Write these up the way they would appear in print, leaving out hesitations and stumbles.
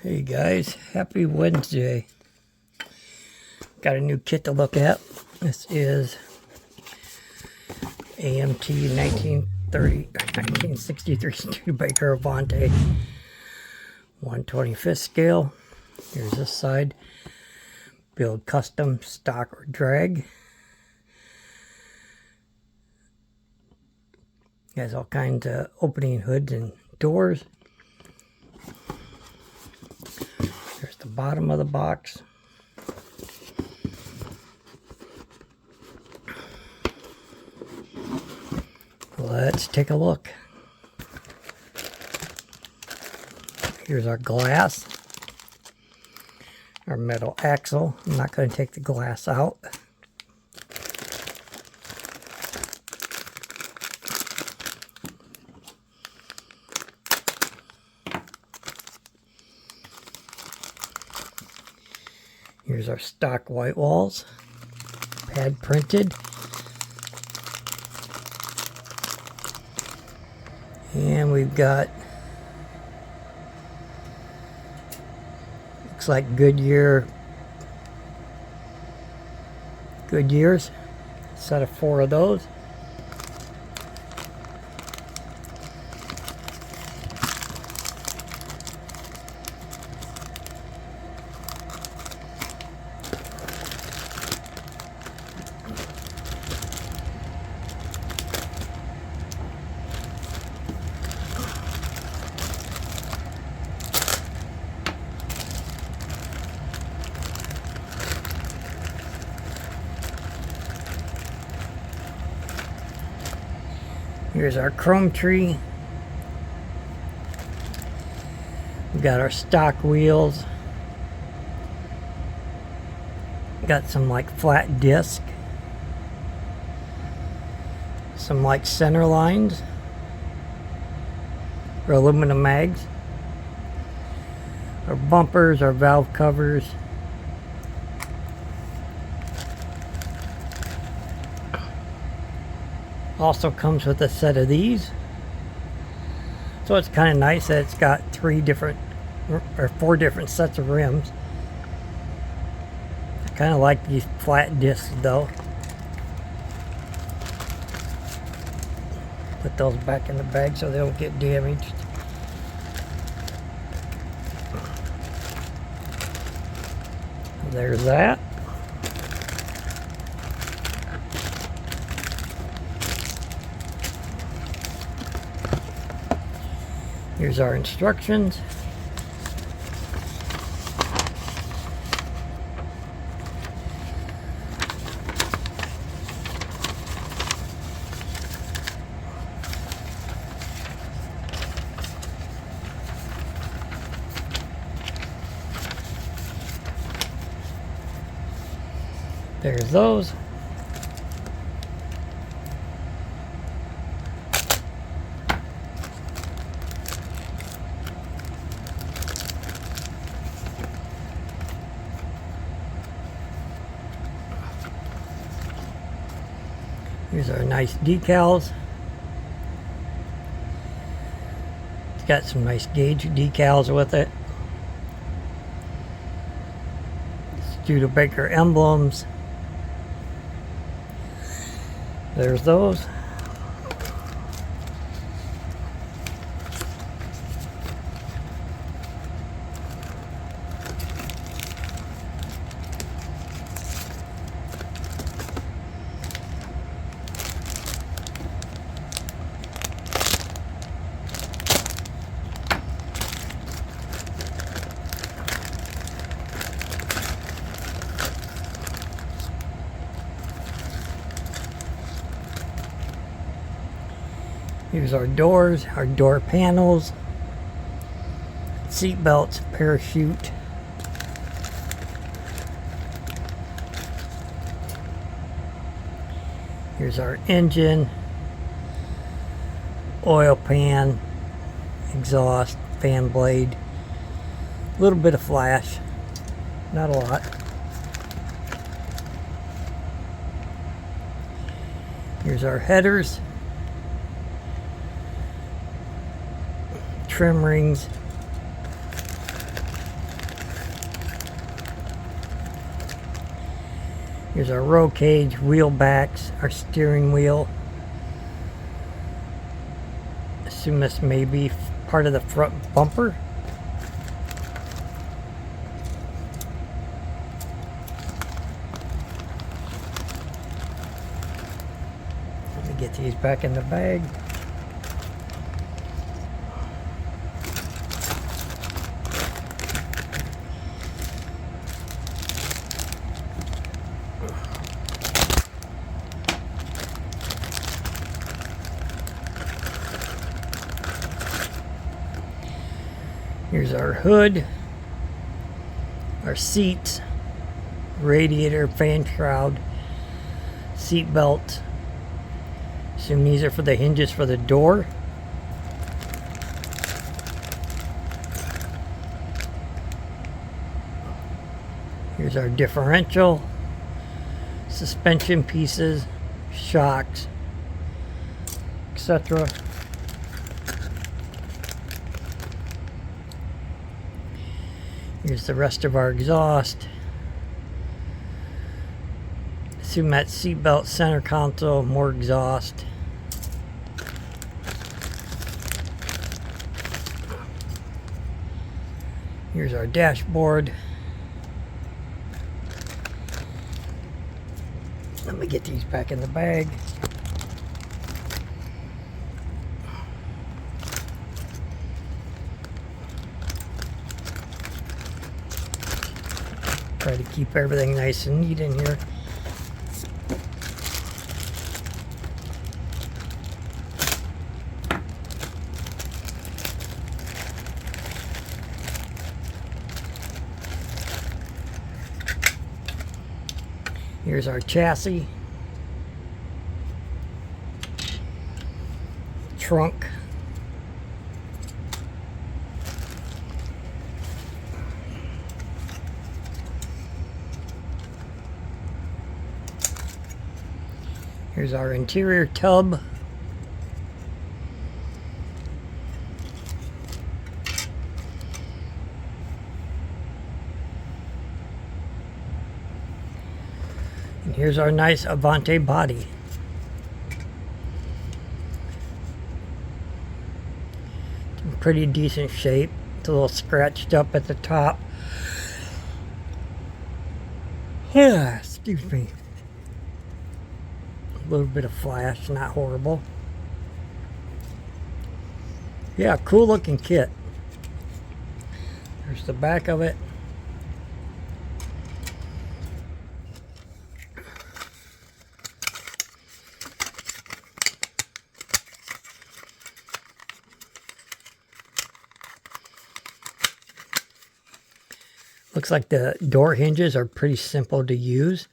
Hey guys, happy Wednesday. Got a new kit to look at. This is AMT 1963 Studabaker Avanti 1/25th scale. Here's this side. Build custom, stock, or drag. Has all kinds of opening hoods and doors. There's the bottom of the box. Let's take a look. Here's our glass, our metal axle. I'm not going to take the glass out. Here's our stock white walls, pad printed. And we've got, looks like Goodyears, set of 4 of those. Here's our chrome tree. We've got our stock wheels. Got some like flat disc. Some like center lines. Our aluminum mags. Our bumpers, our valve covers. Also comes with a set of these, so it's kind of nice that it's got 4 different sets of rims. I kind of like these flat discs though. Put those back in the bag so they don't get damaged. There's that. Here's our instructions. There's those. Here's our nice decals. It's got some nice gauge decals with it. Studabaker emblems. There's those. Here's our doors, our door panels, seat belts, parachute. Here's our engine, oil pan, exhaust, fan blade, a little bit of flash, not a lot. Here's our headers, trim rings, Here's our roll cage, wheel backs, our steering wheel. Assume this may be part of the front bumper. Let me get these back in the bag. Here's our hood, our seats, radiator, fan shroud, seat belt. Assume these are for the hinges for the door. Here's our differential, suspension pieces, shocks, etc. Here's the rest of our exhaust. Assume that seatbelt, center console, more exhaust. Here's our dashboard. Let me get these back in the bag. Try to keep everything nice and neat in here. Here's our chassis, trunk, here's our interior tub, and here's our nice Avanti body. It's in pretty decent shape. It's a little scratched up at the top. Yeah, excuse me. A little bit of flash, not horrible. Yeah, cool looking kit. There's the back of it. Looks like the door hinges are pretty simple to use.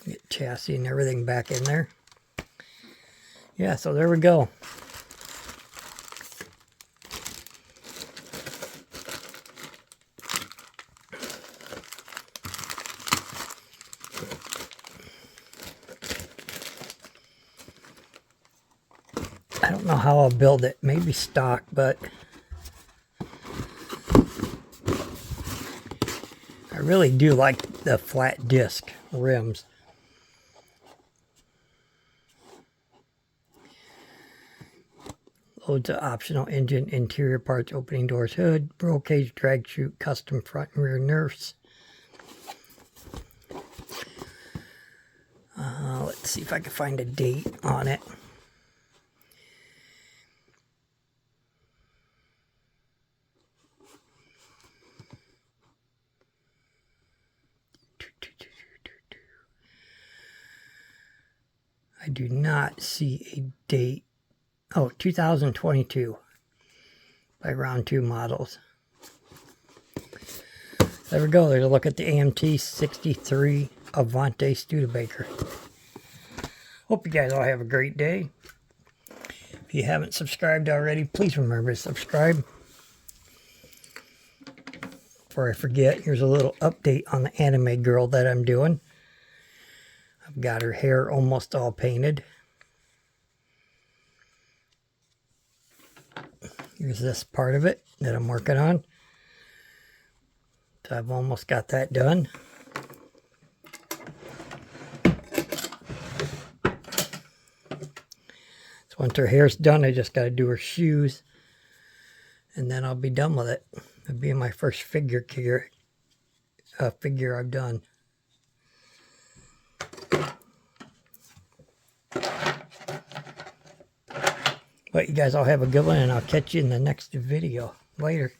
Get chassis and everything back in there. Yeah, so there we go. I don't know how I'll build it. Maybe stock, but I really do like the flat disc rims. Loads of optional engine, interior parts, opening doors, hood, roll cage, drag chute, custom front and rear nerfs. Let's see if I can find a date on it. I do not see a date. Oh, 2022 by Round 2 Models. There we go. There's a look at the AMT 63 Avanti Studabaker. Hope you guys all have a great day. If you haven't subscribed already, please remember to subscribe. Before I forget, here's a little update on the anime girl that I'm doing. I've got her hair almost all painted. Here's this part of it that I'm working on. So I've almost got that done. So once her hair's done, I just got to do her shoes. And then I'll be done with it. It'll be my first figure I've done. But you guys all have a good one, and I'll catch you in the next video. Later.